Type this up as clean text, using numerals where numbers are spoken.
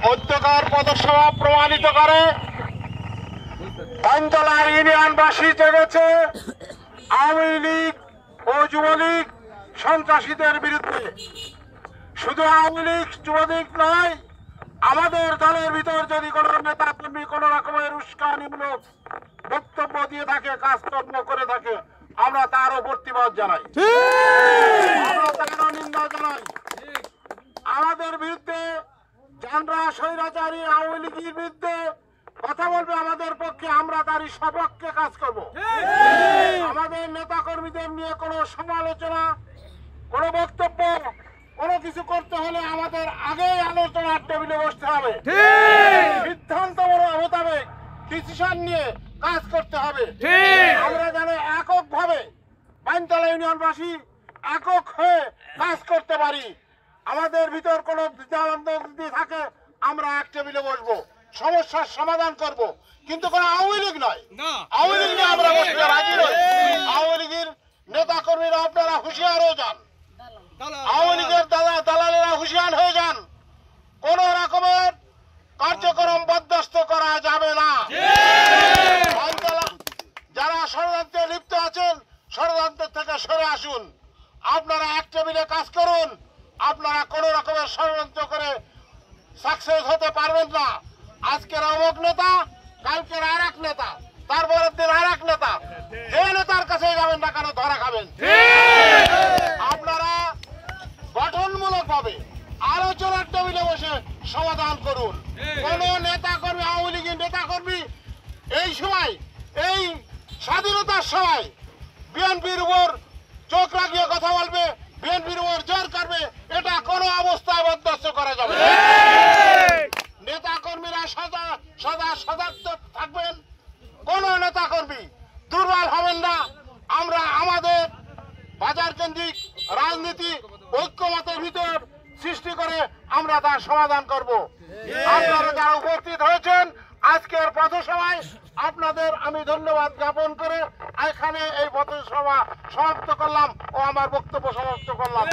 মধ্যকার পদসভা প্রমাণিত করে পানতলা ইউনিয়নবাসী জেগেছে আওয়ামী লীগ ও যুবলীগ সন্ত্রাসীদের বিরুদ্ধে। শুধু আওয়ামী লীগ যুবলীগ নয়, আমাদের দলের ভিতর যদি কোনো নেতা কর্মী কোনো রকমের উস্কানিমূলক বক্তব্য দিয়ে থাকে, কাজকর্ম করে থাকে, আমরা তারও প্রতিবাদ জানাই, আমরা তারও নিন্দা জানাই। আমাদের বিরুদ্ধে যারা স্বৈরাচারী আওয়ামী লীগের বিরুদ্ধে কথা বলবে আমাদের পক্ষে, আমরা তারই সপক্ষে কাজ করব। আমাদের নেতা কর্মীদের নিয়ে কোনো সমালোচনা, কোনো বক্তব্য, কোনো কিছু করতে হলে আমাদের আগেই আলোচনার টেবিলে বসতে হবে, সিদ্ধান্ত মোতাবেক ডিসিশন নিয়ে কাজ করতে হবে। আমরা যেন এককভাবে পানতলা ইউনিয়নবাসী একক হয়ে কাজ করতে পারি। আমাদের ভিতর কোনো দ্বিধাদ্বন্দ্ব যদি থাকে, আমরা এক টেবিলে বসবো, সমস্যার সমাধান করব, কিন্তু কোনো আওয়ামী লীগ নয়। আওয়ামী লীগ নিয়ে আমরা বসতে রাজি নই। আওয়ামী লীগের নেতা কর্মীরা আপনারা হুঁশিয়ার হয়ে যান, আওয়ামী লীগের দালালেরা হুঁশিয়ার হয়ে যান। কোন রকমের কার্যক্রম বরদাস্ত করা যাবে না। যারা ষড়যন্ত্রে লিপ্ত আছেন, ষড়যন্ত্র থেকে সরে আসুন। আপনারা এক টেবিলে কাজ করুন। আপনারা কোন রকমের ষড়যন্ত্র করে সাকসেস হতে পারবেন না। আজকের অমুক নেতা, কালকের আর এক নেতা, তারপরের দিন আর এক নেতা, যে নেতার কাছে যাবেন না কেন ধরা খাবেন। আপনারা গঠনমূলক ভাবে আলোচনার টেবিলে বসে সমাধান করুন। কোন নেতা কর্মী, আওয়ামী লীগের নেতা কর্মী এই সময়, এই স্বাধীনতার সময় বিএনপির উপর চোখ রাখিয়ে কথা বলবে, বিএনপির উপর জোর করবে, এটা কোনো অবস্থায় বরদাস্ত করা যাবে না। নেতা কর্মীরা সদা সজাগ থাকবেন। কোন নেতা কর্মী দুর্বল হবেন না। আমরা আমাদের বাজার কেন্দ্রিক রাজনীতি ঐক্যমতের ভিতর সৃষ্টি করে আমরা তার সমাধান করব। আপনারা যারা উপস্থিত হয়েছেন আজকের পথসভায়, আপনাদের আমি ধন্যবাদ জ্ঞাপন করে এখানে এই পথসভা সমাপ্ত করলাম ও আমার বক্তব্য সমাপ্ত করলাম।